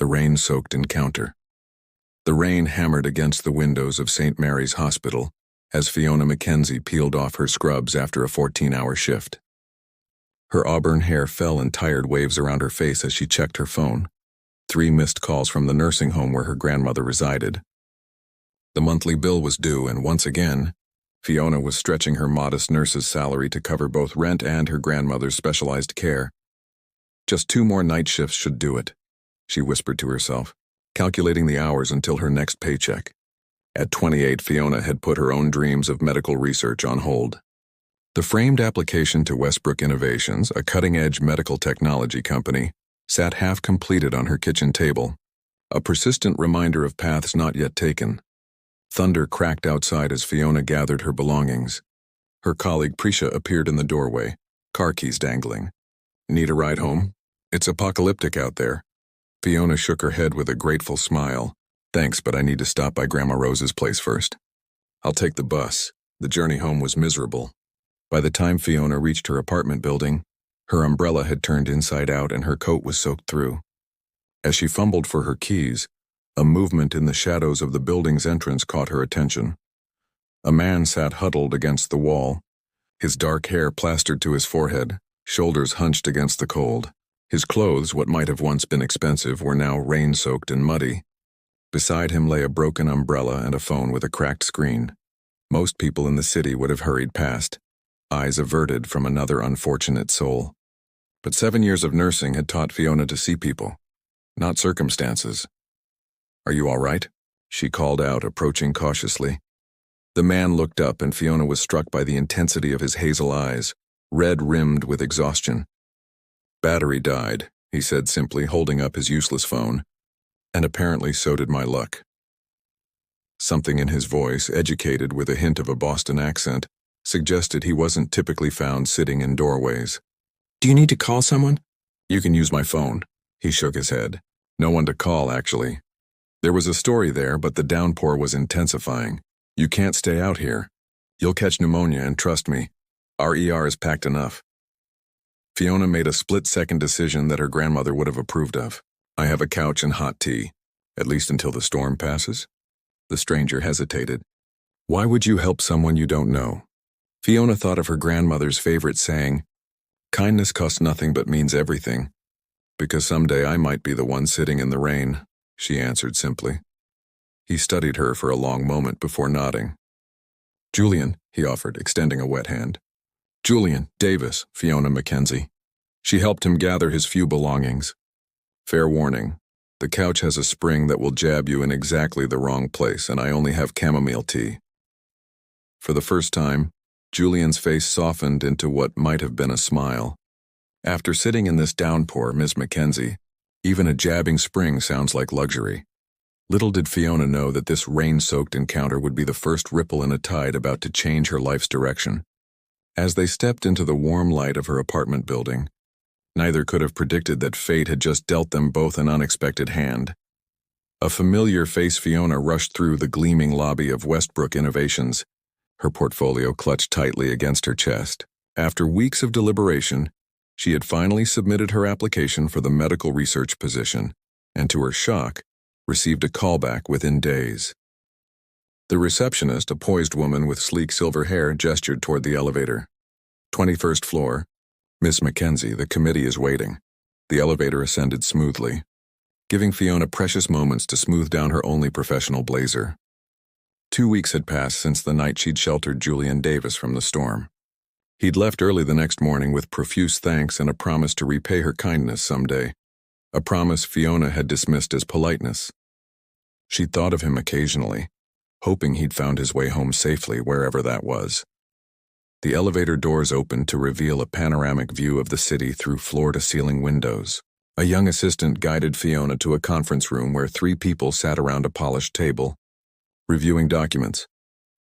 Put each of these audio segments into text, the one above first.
The rain-soaked encounter. The rain hammered against the windows of St. Mary's Hospital as Fiona Mackenzie peeled off her scrubs after a 14-hour shift. Her auburn hair fell in tired waves around her face as she checked her phone. 3 missed calls from the nursing home where her grandmother resided. The monthly bill was due, and once again, Fiona was stretching her modest nurse's salary to cover both rent and her grandmother's specialized care. Just 2 more night shifts should do it, she whispered to herself, calculating the hours until her next paycheck. At 28, Fiona had put her own dreams of medical research on hold. The framed application to Westbrook Innovations, a cutting-edge medical technology company, sat half-completed on her kitchen table, a persistent reminder of paths not yet taken. Thunder cracked outside as Fiona gathered her belongings. Her colleague Prisha appeared in the doorway, car keys dangling. "Need a ride home? It's apocalyptic out there." Fiona shook her head with a grateful smile. "Thanks, but I need to stop by Grandma Rose's place first." "I'll take the bus." The journey home was miserable. By the time Fiona reached her apartment building, her umbrella had turned inside out and her coat was soaked through. As she fumbled for her keys, a movement in the shadows of the building's entrance caught her attention. A man sat huddled against the wall, his dark hair plastered to his forehead, shoulders hunched against the cold. His clothes, what might have once been expensive, were now rain-soaked and muddy. Beside him lay a broken umbrella and a phone with a cracked screen. Most people in the city would have hurried past, eyes averted from another unfortunate soul. But 7 years of nursing had taught Fiona to see people, not circumstances. "Are you all right?" she called out, approaching cautiously. The man looked up, and Fiona was struck by the intensity of his hazel eyes, red-rimmed with exhaustion. "Battery died," he said simply, holding up his useless phone. "And apparently so did my luck." Something in his voice, educated with a hint of a Boston accent, suggested he wasn't typically found sitting in doorways. "Do you need to call someone?" "You can use my phone." He shook his head. "No one to call, actually. There was a story there, but the downpour was intensifying. You can't stay out here. You'll catch pneumonia, and trust me, our ER is packed enough." Fiona made a split-second decision that her grandmother would have approved of. "I have a couch and hot tea, at least until the storm passes." The stranger hesitated. "Why would you help someone you don't know?" Fiona thought of her grandmother's favorite saying, "Kindness costs nothing but means everything." "Because someday I might be the one sitting in the rain," she answered simply. He studied her for a long moment before nodding. "Julian," he offered, extending a wet hand. "Julian Davis, Fiona Mackenzie." She helped him gather his few belongings. "Fair warning, the couch has a spring that will jab you in exactly the wrong place, and I only have chamomile tea." For the first time, Julian's face softened into what might have been a smile. "After sitting in this downpour, Miss Mackenzie, even a jabbing spring sounds like luxury." Little did Fiona know that this rain-soaked encounter would be the first ripple in a tide about to change her life's direction. As they stepped into the warm light of her apartment building, neither could have predicted that fate had just dealt them both an unexpected hand. A familiar face Fiona rushed through the gleaming lobby of Westbrook Innovations, her portfolio clutched tightly against her chest. After weeks of deliberation, she had finally submitted her application for the medical research position, and to her shock, received a callback within days. The receptionist, a poised woman with sleek silver hair, gestured toward the elevator. 21st floor. "Miss Mackenzie, the committee is waiting." The elevator ascended smoothly, giving Fiona precious moments to smooth down her only professional blazer. 2 weeks had passed since the night she'd sheltered Julian Davis from the storm. He'd left early the next morning with profuse thanks and a promise to repay her kindness someday, a promise Fiona had dismissed as politeness. She'd thought of him occasionally, hoping he'd found his way home safely wherever that was. The elevator doors opened to reveal a panoramic view of the city through floor-to-ceiling windows. A young assistant guided Fiona to a conference room where 3 people sat around a polished table, reviewing documents.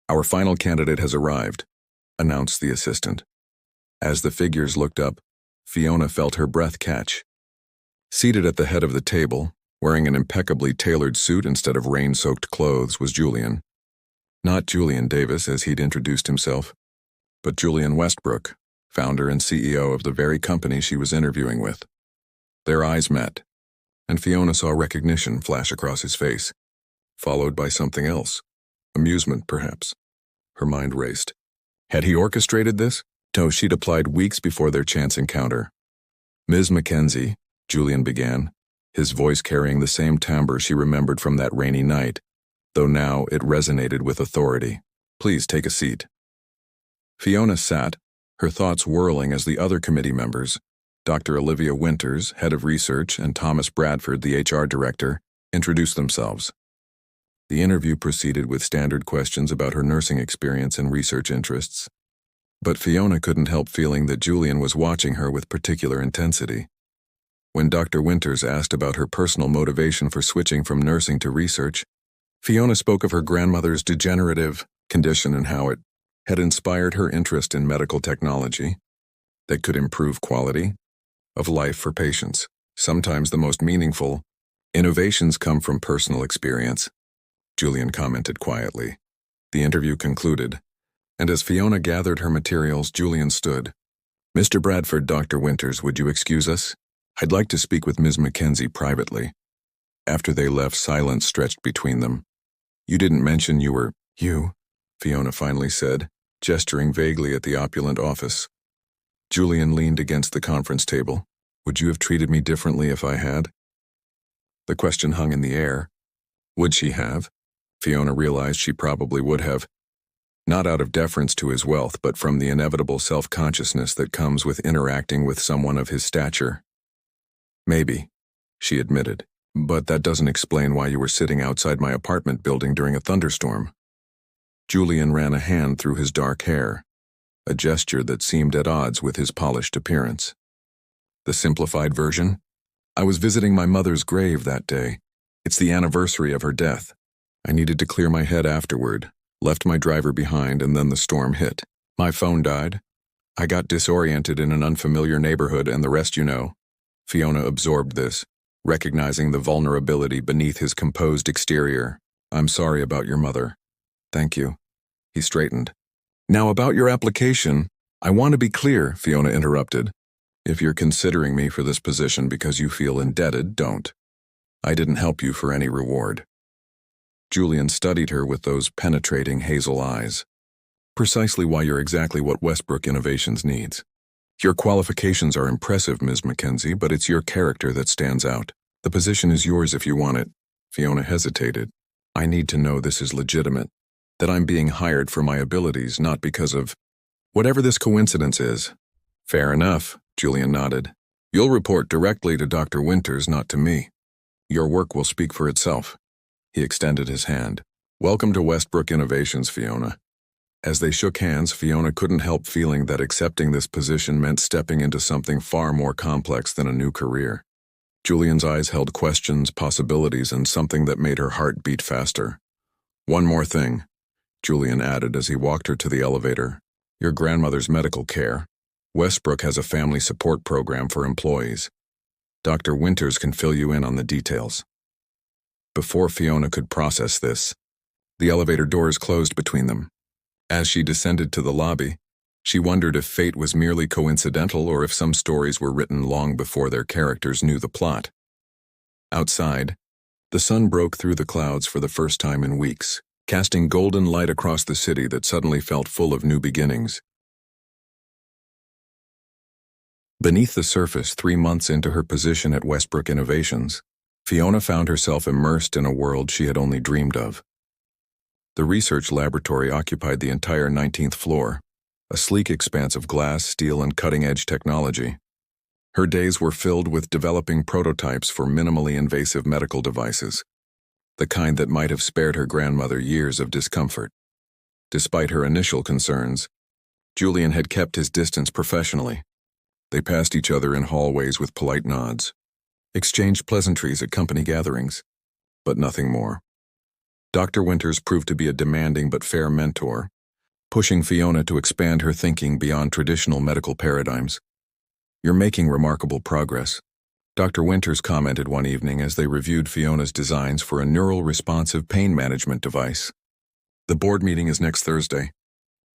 "Our final candidate has arrived," announced the assistant. As the figures looked up, Fiona felt her breath catch. Seated at the head of the table, wearing an impeccably tailored suit instead of rain-soaked clothes, was Julian. Not Julian Davis, as he'd introduced himself, but Julian Westbrook, founder and CEO of the very company she was interviewing with. Their eyes met, and Fiona saw recognition flash across his face, followed by something else. Amusement, perhaps. Her mind raced. Had he orchestrated this? No, she'd applied weeks before their chance encounter. Ms. Mackenzie, Julian began, his voice carrying the same timbre she remembered from that rainy night, though now it resonated with authority. Please take a seat. Fiona sat, her thoughts whirling as the other committee members, Dr. Olivia Winters, head of research, and Thomas Bradford, the HR director, introduced themselves. The interview proceeded with standard questions about her nursing experience and research interests. But Fiona couldn't help feeling that Julian was watching her with particular intensity. When Dr. Winters asked about her personal motivation for switching from nursing to research, Fiona spoke of her grandmother's degenerative condition and how it had inspired her interest in medical technology that could improve quality of life for patients. Sometimes the most meaningful innovations come from personal experience, Julian commented quietly. The interview concluded, and as Fiona gathered her materials, Julian stood. Mr. Bradford, Dr. Winters, would you excuse us? I'd like to speak with Ms. Mackenzie privately. After they left, silence stretched between them. You didn't mention you were you, Fiona finally said, gesturing vaguely at the opulent office. Julian leaned against the conference table. Would you have treated me differently if I had? The question hung in the air. Would she have? Fiona realized she probably would have. Not out of deference to his wealth, but from the inevitable self-consciousness that comes with interacting with someone of his stature. Maybe, she admitted, but that doesn't explain why you were sitting outside my apartment building during a thunderstorm. Julian ran a hand through his dark hair, a gesture that seemed at odds with his polished appearance. The simplified version? I was visiting my mother's grave that day. It's the anniversary of her death. I needed to clear my head afterward, left my driver behind, and then the storm hit. My phone died. I got disoriented in an unfamiliar neighborhood, and the rest you know. Fiona absorbed this, recognizing the vulnerability beneath his composed exterior. I'm sorry about your mother. Thank you. He straightened. Now about your application, I want to be clear, Fiona interrupted. If you're considering me for this position because you feel indebted, don't. I didn't help you for any reward. Julian studied her with those penetrating hazel eyes. Precisely why you're exactly what Westbrook Innovations needs. Your qualifications are impressive, Ms. Mackenzie, but it's your character that stands out. The position is yours if you want it. Fiona hesitated. I need to know this is legitimate, that I'm being hired for my abilities, not because of whatever this coincidence is. Fair enough, Julian nodded. You'll report directly to Dr. Winters, not to me. Your work will speak for itself. He extended his hand. Welcome to Westbrook Innovations, Fiona. As they shook hands, Fiona couldn't help feeling that accepting this position meant stepping into something far more complex than a new career. Julian's eyes held questions, possibilities, and something that made her heart beat faster. One more thing, Julian added as he walked her to the elevator. Your grandmother's medical care. Westbrook has a family support program for employees. Dr. Winters can fill you in on the details. Before Fiona could process this, the elevator doors closed between them. As she descended to the lobby, she wondered if fate was merely coincidental or if some stories were written long before their characters knew the plot. Outside, the sun broke through the clouds for the first time in weeks, casting golden light across the city that suddenly felt full of new beginnings. Beneath the surface, 3 months into her position at Westbrook Innovations, Fiona found herself immersed in a world she had only dreamed of. The research laboratory occupied the entire 19th floor, a sleek expanse of glass, steel, and cutting-edge technology. Her days were filled with developing prototypes for minimally invasive medical devices, the kind that might have spared her grandmother years of discomfort. Despite her initial concerns, Julian had kept his distance professionally. They passed each other in hallways with polite nods, exchanged pleasantries at company gatherings, but nothing more. Dr. Winters proved to be a demanding but fair mentor, pushing Fiona to expand her thinking beyond traditional medical paradigms. You're making remarkable progress, Dr. Winters commented one evening as they reviewed Fiona's designs for a neural responsive pain management device. The board meeting is next Thursday.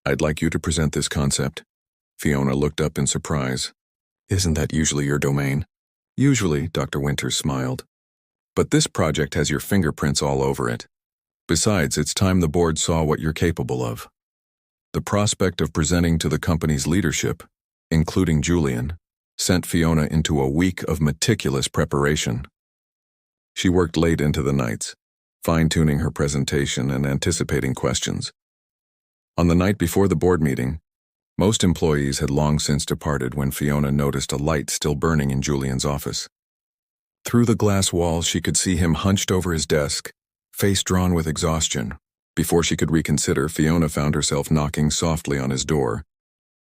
I'd like you to present this concept. Fiona looked up in surprise. Isn't that usually your domain? Usually, Dr. Winters smiled. But this project has your fingerprints all over it. Besides, it's time the board saw what you're capable of. The prospect of presenting to the company's leadership, including Julian, sent Fiona into a week of meticulous preparation. She worked late into the nights, fine-tuning her presentation and anticipating questions. On the night before the board meeting, most employees had long since departed when Fiona noticed a light still burning in Julian's office. Through the glass walls, she could see him hunched over his desk, face drawn with exhaustion. Before she could reconsider, Fiona found herself knocking softly on his door.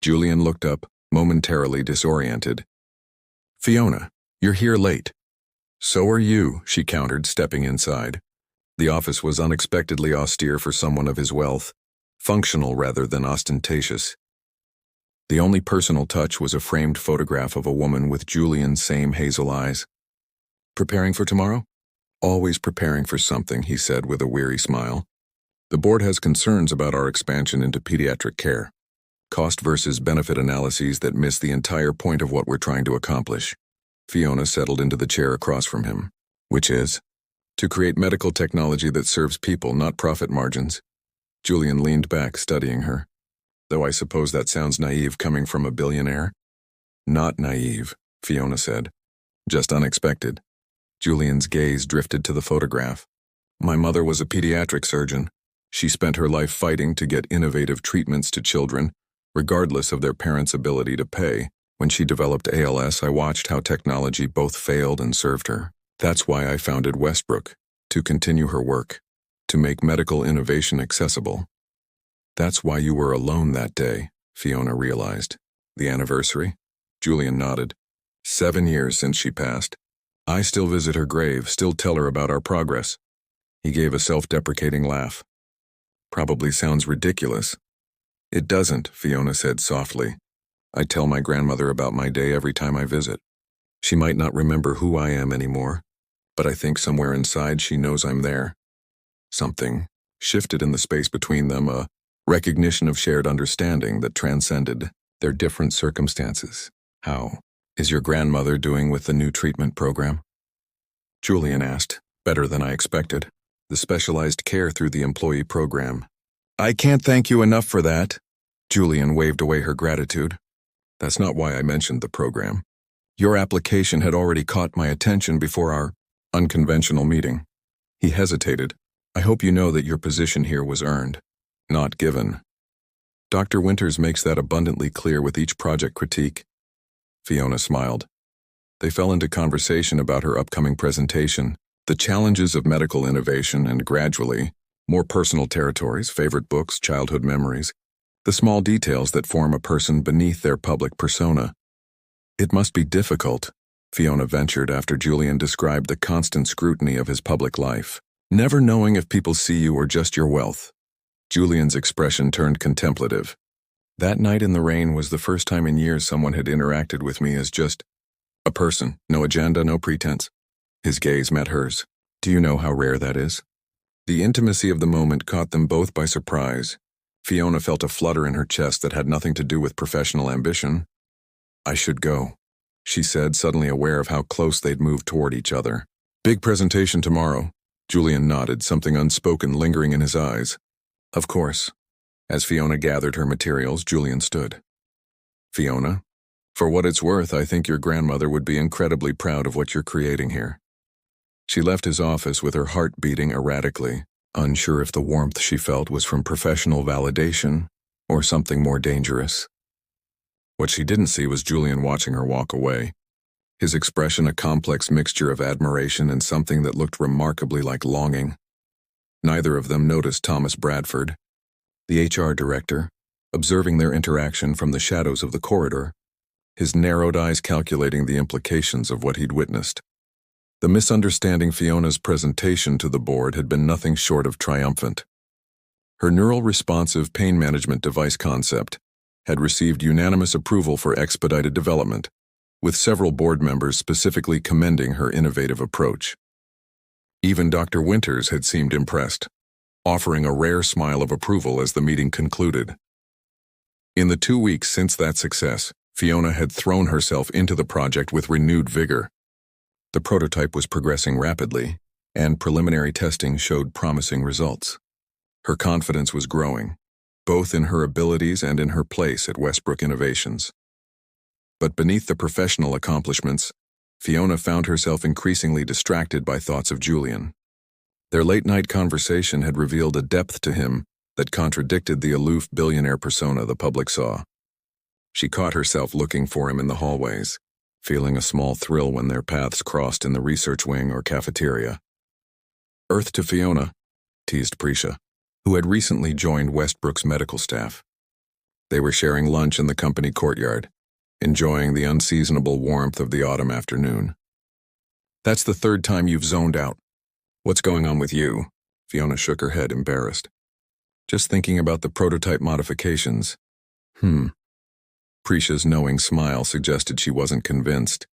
Julian looked up, momentarily disoriented. "Fiona, you're here late." "So are you," she countered, stepping inside. The office was unexpectedly austere for someone of his wealth, functional rather than ostentatious. The only personal touch was a framed photograph of a woman with Julian's same hazel eyes. "Preparing for tomorrow?" "Always preparing for something," he said with a weary smile. "The board has concerns about our expansion into pediatric care. Cost versus benefit analyses that miss the entire point of what we're trying to accomplish." Fiona settled into the chair across from him. "Which is?" "To create medical technology that serves people, not profit margins." Julian leaned back, studying her. "Though I suppose that sounds naive coming from a billionaire." "Not naive," Fiona said. "Just unexpected." Julian's gaze drifted to the photograph. "My mother was a pediatric surgeon. She spent her life fighting to get innovative treatments to children, regardless of their parents' ability to pay. When she developed ALS, I watched how technology both failed and served her. That's why I founded Westbrook, to continue her work, to make medical innovation accessible." "That's why you were alone that day," Fiona realized. "The anniversary?" Julian nodded. 7 years since she passed. I still visit her grave, still tell her about our progress." He gave a self-deprecating laugh. "Probably sounds ridiculous." "It doesn't," Fiona said softly. "I tell my grandmother about my day every time I visit. She might not remember who I am anymore, but I think somewhere inside she knows I'm there." Something shifted in the space between them, a recognition of shared understanding that transcended their different circumstances. "How is your grandmother doing with the new treatment program?" Julian asked. "Better than I expected. The specialized care through the employee program." "I can't thank you enough for that." Julian waved away her gratitude. "That's not why I mentioned the program. Your application had already caught my attention before our unconventional meeting." He hesitated. "I hope you know that your position here was earned, not given. Dr. Winters makes that abundantly clear with each project critique." Fiona smiled. They fell into conversation about her upcoming presentation, the challenges of medical innovation, and gradually, more personal territories, favorite books, childhood memories, the small details that form a person beneath their public persona. "It must be difficult," Fiona ventured after Julian described the constant scrutiny of his public life, "never knowing if people see you or just your wealth." Julian's expression turned contemplative. "That night in the rain was the first time in years someone had interacted with me as just a person, no agenda, no pretense." His gaze met hers. "Do you know how rare that is?" The intimacy of the moment caught them both by surprise. Fiona felt a flutter in her chest that had nothing to do with professional ambition. "I should go," she said, suddenly aware of how close they'd moved toward each other. "Big presentation tomorrow." Julian nodded, something unspoken lingering in his eyes. "Of course." As Fiona gathered her materials, Julian stood. "Fiona, for what it's worth, I think your grandmother would be incredibly proud of what you're creating here." She left his office with her heart beating erratically, unsure if the warmth she felt was from professional validation or something more dangerous. What she didn't see was Julian watching her walk away, his expression a complex mixture of admiration and something that looked remarkably like longing. Neither of them noticed Thomas Bradford, the HR director, observing their interaction from the shadows of the corridor, his narrowed eyes calculating the implications of what he'd witnessed. The misunderstanding Fiona's presentation to the board had been nothing short of triumphant. Her neural responsive pain management device concept had received unanimous approval for expedited development, with several board members specifically commending her innovative approach. Even Dr. Winters had seemed impressed, offering a rare smile of approval as the meeting concluded. In the 2 weeks since that success, Fiona had thrown herself into the project with renewed vigor. The prototype was progressing rapidly, and preliminary testing showed promising results. Her confidence was growing, both in her abilities and in her place at Westbrook Innovations. But beneath the professional accomplishments, Fiona found herself increasingly distracted by thoughts of Julian. Their late-night conversation had revealed a depth to him that contradicted the aloof billionaire persona the public saw. She caught herself looking for him in the hallways, feeling a small thrill when their paths crossed in the research wing or cafeteria. Earth to Fiona, teased Prisha, who had recently joined Westbrook's medical staff. They were sharing lunch in the company courtyard, enjoying the unseasonable warmth of the autumn afternoon. "That's the third time you've zoned out. What's going on with you?" Fiona shook her head, embarrassed. "Just thinking about the prototype modifications." Prisha's knowing smile suggested she wasn't convinced.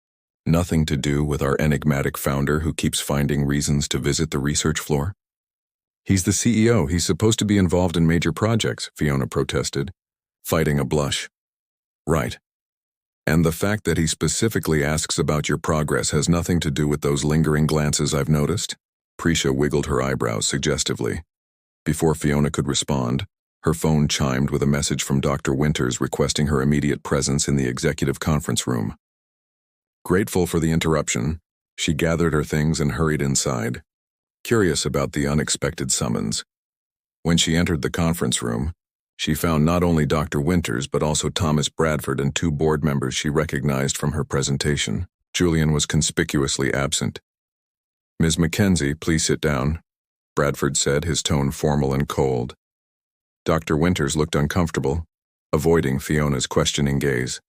"Nothing to do with our enigmatic founder who keeps finding reasons to visit the research floor?" "He's the CEO. He's supposed to be involved in major projects," Fiona protested, fighting a blush. "Right. And the fact that he specifically asks about your progress has nothing to do with those lingering glances I've noticed?" Prisha wiggled her eyebrows suggestively. Before Fiona could respond, her phone chimed with a message from Dr. Winters requesting her immediate presence in the executive conference room. Grateful for the interruption, she gathered her things and hurried inside, curious about the unexpected summons. When she entered the conference room, she found not only Dr. Winters but also Thomas Bradford and two board members she recognized from her presentation. Julian was conspicuously absent. "Ms. Mackenzie, please sit down," Bradford said, his tone formal and cold. Dr. Winters looked uncomfortable, avoiding Fiona's questioning gaze.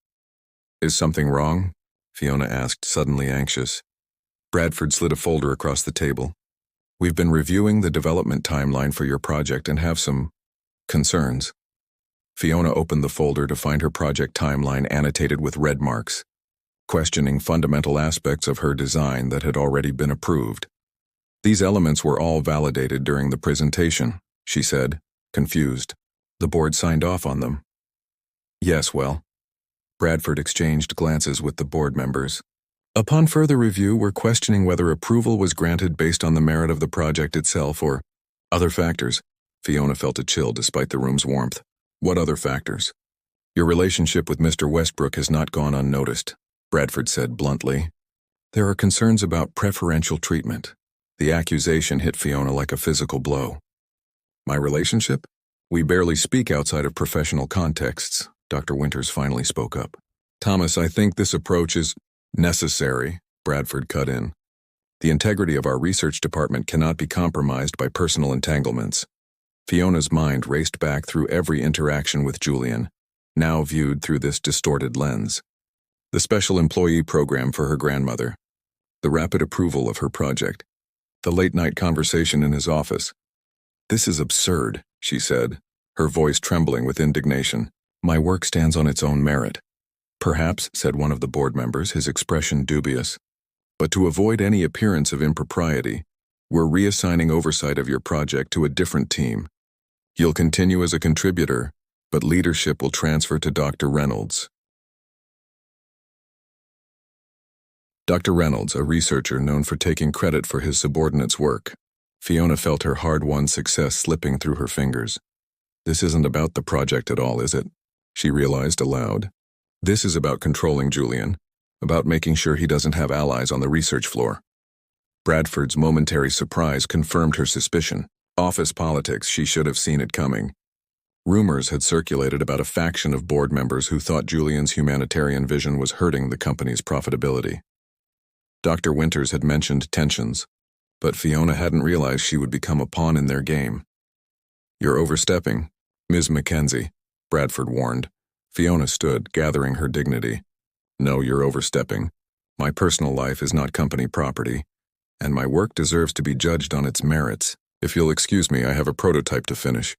"Is something wrong?" Fiona asked, suddenly anxious. Bradford slid a folder across the table. "We've been reviewing the development timeline for your project and have some concerns." Fiona opened the folder to find her project timeline annotated with red marks, questioning fundamental aspects of her design that had already been approved. "These elements were all validated during the presentation," she said, confused. "The board signed off on them." "Yes, well." Bradford exchanged glances with the board members. "Upon further review, we're questioning whether approval was granted based on the merit of the project itself or other factors." Fiona felt a chill despite the room's warmth. "What other factors?" "Your relationship with Mr. Westbrook has not gone unnoticed," Bradford said bluntly. "There are concerns about preferential treatment." The accusation hit Fiona like a physical blow. "My relationship? We barely speak outside of professional contexts," Dr. Winters finally spoke up. "Thomas, I think this approach is necessary," Bradford cut in. "The integrity of our research department cannot be compromised by personal entanglements." Fiona's mind raced back through every interaction with Julian, now viewed through this distorted lens. The special employee program for her grandmother, the rapid approval of her project, the late-night conversation in his office. "This is absurd," she said, her voice trembling with indignation. "My work stands on its own merit." "Perhaps," said one of the board members, his expression dubious. "But to avoid any appearance of impropriety, we're reassigning oversight of your project to a different team. You'll continue as a contributor, but leadership will transfer to Dr. Reynolds." Dr. Reynolds, a researcher known for taking credit for his subordinates' work. Fiona felt her hard-won success slipping through her fingers. "This isn't about the project at all, is it?" she realized aloud. "This is about controlling Julian, about making sure he doesn't have allies on the research floor." Bradford's momentary surprise confirmed her suspicion. Office politics, she should have seen it coming. Rumors had circulated about a faction of board members who thought Julian's humanitarian vision was hurting the company's profitability. Dr. Winters had mentioned tensions, but Fiona hadn't realized she would become a pawn in their game. "You're overstepping, Ms. Mackenzie," Bradford warned. Fiona stood, gathering her dignity. "No, you're overstepping. My personal life is not company property, and my work deserves to be judged on its merits. If you'll excuse me, I have a prototype to finish."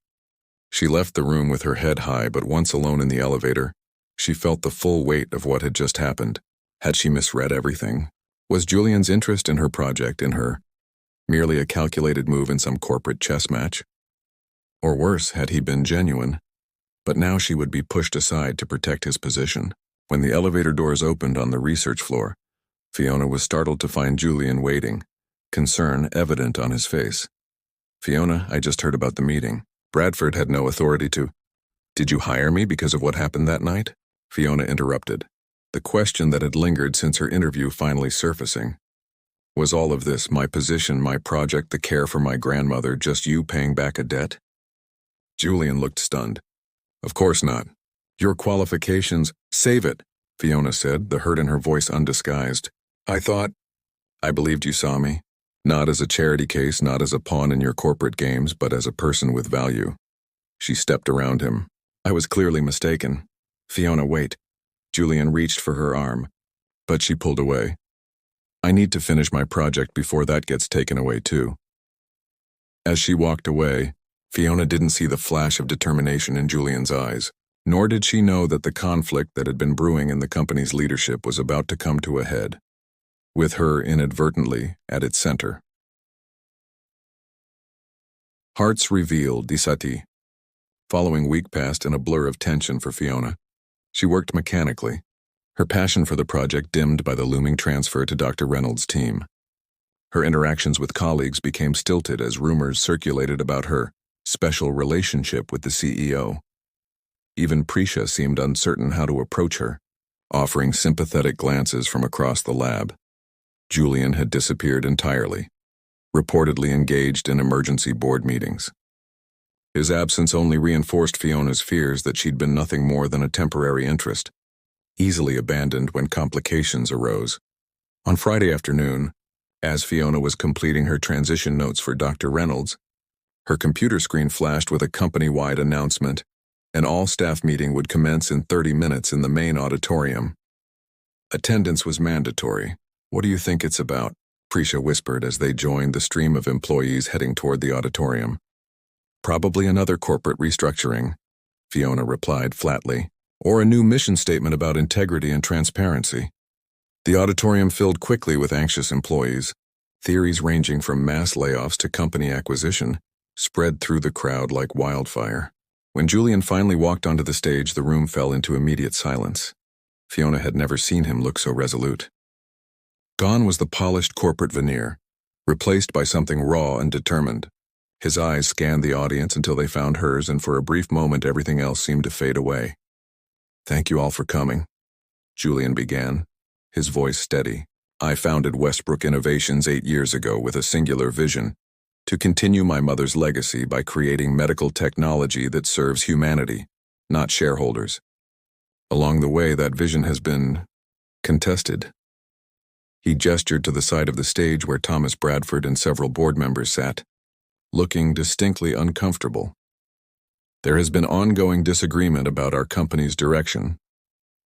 She left the room with her head high, but once alone in the elevator, she felt the full weight of what had just happened. Had she misread everything? Was Julian's interest in her project, in her, merely a calculated move in some corporate chess match? Or worse, had he been genuine? But now she would be pushed aside to protect his position. When the elevator doors opened on the research floor, Fiona was startled to find Julian waiting, concern evident on his face. Fiona, I just heard about the meeting. Bradford had no authority to. Did you hire me because of what happened that night? Fiona interrupted, the question that had lingered since her interview finally surfacing. Was all of this, my position, my project, the care for my grandmother, just you paying back a debt? Julian looked stunned. Of course not. Your qualifications, save it, Fiona said, the hurt in her voice undisguised. I believed you saw me. Not as a charity case, not as a pawn in your corporate games, but as a person with value. She stepped around him. I was clearly mistaken. Fiona, wait. Julian reached for her arm, but she pulled away. I need to finish my project before that gets taken away too. As she walked away, Fiona didn't see the flash of determination in Julian's eyes, nor did she know that the conflict that had been brewing in the company's leadership was about to come to a head, with her inadvertently at its center. Hearts revealed Disati. Following week passed in a blur of tension for Fiona. She worked mechanically, her passion for the project dimmed by the looming transfer to Dr. Reynolds' team. Her interactions with colleagues became stilted as rumors circulated about her special relationship with the CEO. Even Prisha seemed uncertain how to approach her, offering sympathetic glances from across the lab. Julian had disappeared entirely, reportedly engaged in emergency board meetings. His absence only reinforced Fiona's fears that she'd been nothing more than a temporary interest, easily abandoned when complications arose. On Friday afternoon, as Fiona was completing her transition notes for Dr. Reynolds, her computer screen flashed with a company-wide announcement. An all-staff meeting would commence in 30 minutes in the main auditorium. Attendance was mandatory. What do you think it's about? Prisha whispered as they joined the stream of employees heading toward the auditorium. Probably another corporate restructuring, Fiona replied flatly, or a new mission statement about integrity and transparency. The auditorium filled quickly with anxious employees. Theories ranging from mass layoffs to company acquisition spread through the crowd like wildfire. When Julian finally walked onto the stage, the room fell into immediate silence. Fiona had never seen him look so resolute. Gone was the polished corporate veneer, replaced by something raw and determined. His eyes scanned the audience until they found hers, and for a brief moment everything else seemed to fade away. Thank you all for coming, Julian began, his voice steady. I founded Westbrook Innovations 8 years ago with a singular vision: to continue my mother's legacy by creating medical technology that serves humanity, not shareholders. Along the way, that vision has been contested. He gestured to the side of the stage where Thomas Bradford and several board members sat, looking distinctly uncomfortable. There has been ongoing disagreement about our company's direction.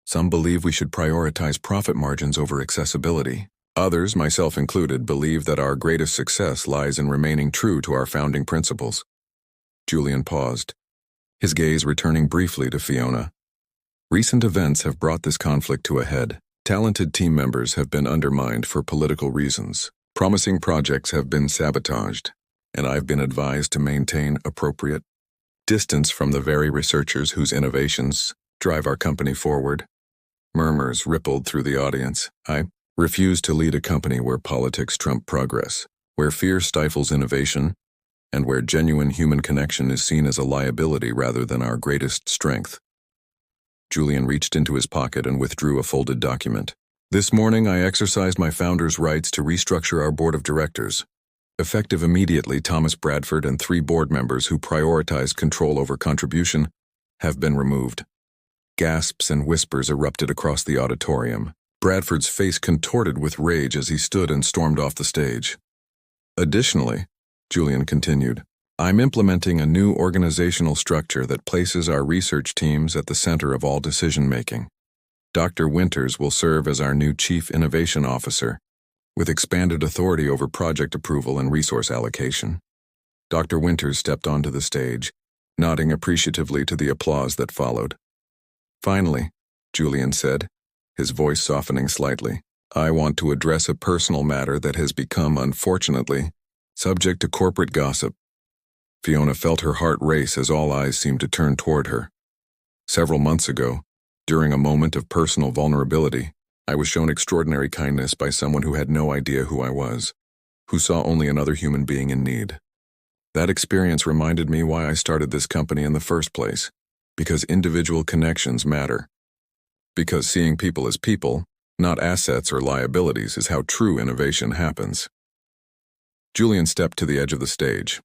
Some believe we should prioritize profit margins over accessibility. Others, myself included, believe that our greatest success lies in remaining true to our founding principles. Julian paused, his gaze returning briefly to Fiona. Recent events have brought this conflict to a head. Talented team members have been undermined for political reasons. Promising projects have been sabotaged, and I've been advised to maintain appropriate distance from the very researchers whose innovations drive our company forward. Murmurs rippled through the audience. I refuse to lead a company where politics trump progress, where fear stifles innovation, and where genuine human connection is seen as a liability rather than our greatest strength. Julian reached into his pocket and withdrew a folded document. This morning I exercised my founder's rights to restructure our board of directors. Effective immediately, Thomas Bradford and 3 board members who prioritized control over contribution have been removed. Gasps and whispers erupted across the auditorium. Bradford's face contorted with rage as he stood and stormed off the stage. Additionally, Julian continued, I'm implementing a new organizational structure that places our research teams at the center of all decision-making. Dr. Winters will serve as our new Chief Innovation Officer, with expanded authority over project approval and resource allocation. Dr. Winters stepped onto the stage, nodding appreciatively to the applause that followed. Finally, Julian said, his voice softening slightly, I want to address a personal matter that has become, unfortunately, subject to corporate gossip. Fiona felt her heart race as all eyes seemed to turn toward her. Several months ago, during a moment of personal vulnerability, I was shown extraordinary kindness by someone who had no idea who I was, who saw only another human being in need. That experience reminded me why I started this company in the first place, because individual connections matter. Because seeing people as people, not assets or liabilities, is how true innovation happens. Julian stepped to the edge of the stage.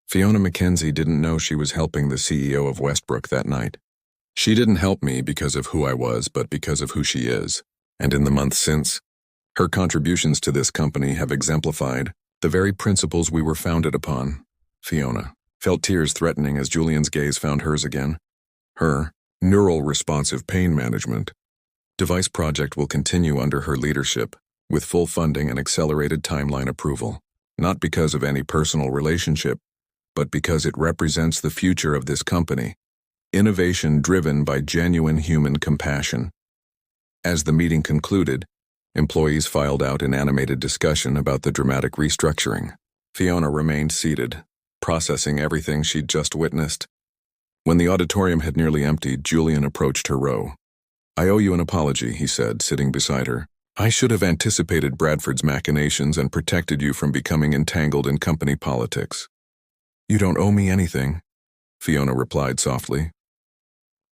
Fiona Mackenzie didn't know she was helping the CEO of Westbrook that night. She didn't help me because of who I was, but because of who she is. And in the months since, her contributions to this company have exemplified the very principles we were founded upon. Fiona felt tears threatening as Julian's gaze found hers again. Her neural responsive pain management device project will continue under her leadership, with full funding and accelerated timeline approval, not because of any personal relationship, but because it represents the future of this company. Innovation driven by genuine human compassion. As the meeting concluded, employees filed out in animated discussion about the dramatic restructuring. Fiona remained seated, processing everything she'd just witnessed. When the auditorium had nearly emptied, Julian approached her row. "I owe you an apology," he said, sitting beside her. "I should have anticipated Bradford's machinations and protected you from becoming entangled in company politics." "You don't owe me anything," Fiona replied softly.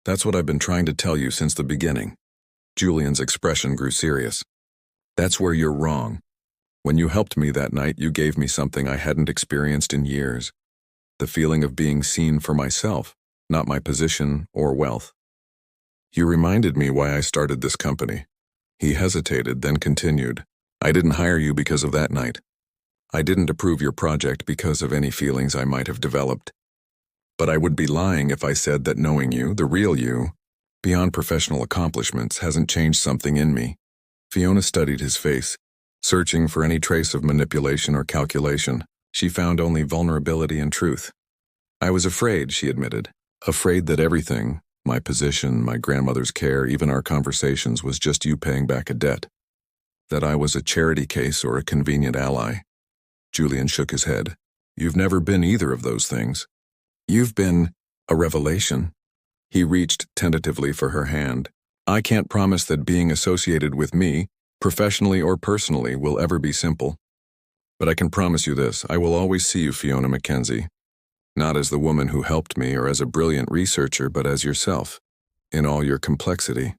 "That's what I've been trying to tell you since the beginning." Julian's expression grew serious. "That's where you're wrong. When you helped me that night, you gave me something I hadn't experienced in years. The feeling of being seen for myself, not my position or wealth. You reminded me why I started this company." He hesitated, then continued. "I didn't hire you because of that night. I didn't approve your project because of any feelings I might have developed. But I would be lying if I said that knowing you, the real you, beyond professional accomplishments, hasn't changed something in me." Fiona studied his face, searching for any trace of manipulation or calculation. She found only vulnerability and truth. "I was afraid," she admitted. "Afraid that everything, my position, my grandmother's care, even our conversations, was just you paying back a debt. That I was a charity case or a convenient ally." Julian shook his head. "You've never been either of those things. You've been a revelation." He reached tentatively for her hand. "I can't promise that being associated with me, professionally or personally, will ever be simple. But I can promise you this: I will always see you, Fiona Mackenzie. Not as the woman who helped me or as a brilliant researcher, but as yourself, in all your complexity."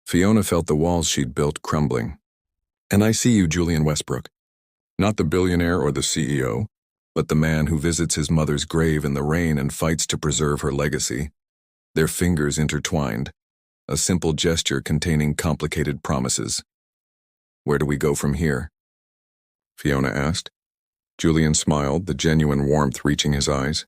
Fiona felt the walls she'd built crumbling. "And I see you, Julian Westbrook. Not the billionaire or the CEO, but the man who visits his mother's grave in the rain and fights to preserve her legacy. Their fingers intertwined, a simple gesture containing complicated promises." "Where do we go from here?" Fiona asked. Julian smiled, the genuine warmth reaching his eyes.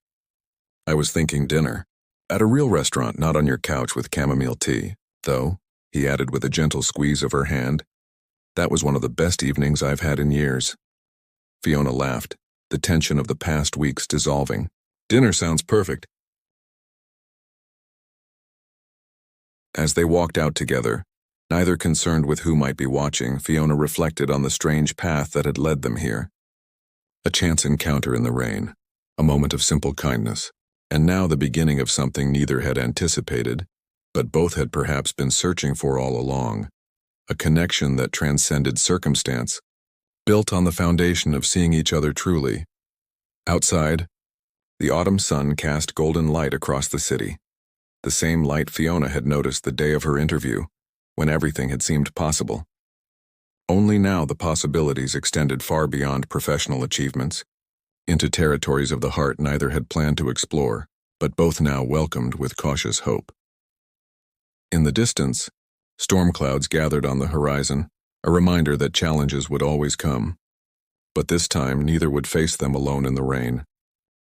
"I was thinking dinner. At a real restaurant, not on your couch with chamomile tea. Though," he added with a gentle squeeze of her hand, "that was one of the best evenings I've had in years." Fiona laughed, the tension of the past weeks dissolving. "Dinner sounds perfect." As they walked out together, neither concerned with who might be watching, Fiona reflected on the strange path that had led them here. A chance encounter in the rain, a moment of simple kindness, and now the beginning of something neither had anticipated, but both had perhaps been searching for all along, a connection that transcended circumstance, built on the foundation of seeing each other truly. Outside, the autumn sun cast golden light across the city, the same light Fiona had noticed the day of her interview, when everything had seemed possible. Only now the possibilities extended far beyond professional achievements, into territories of the heart neither had planned to explore, but both now welcomed with cautious hope. In the distance, storm clouds gathered on the horizon, a reminder that challenges would always come. But this time neither would face them alone in the rain.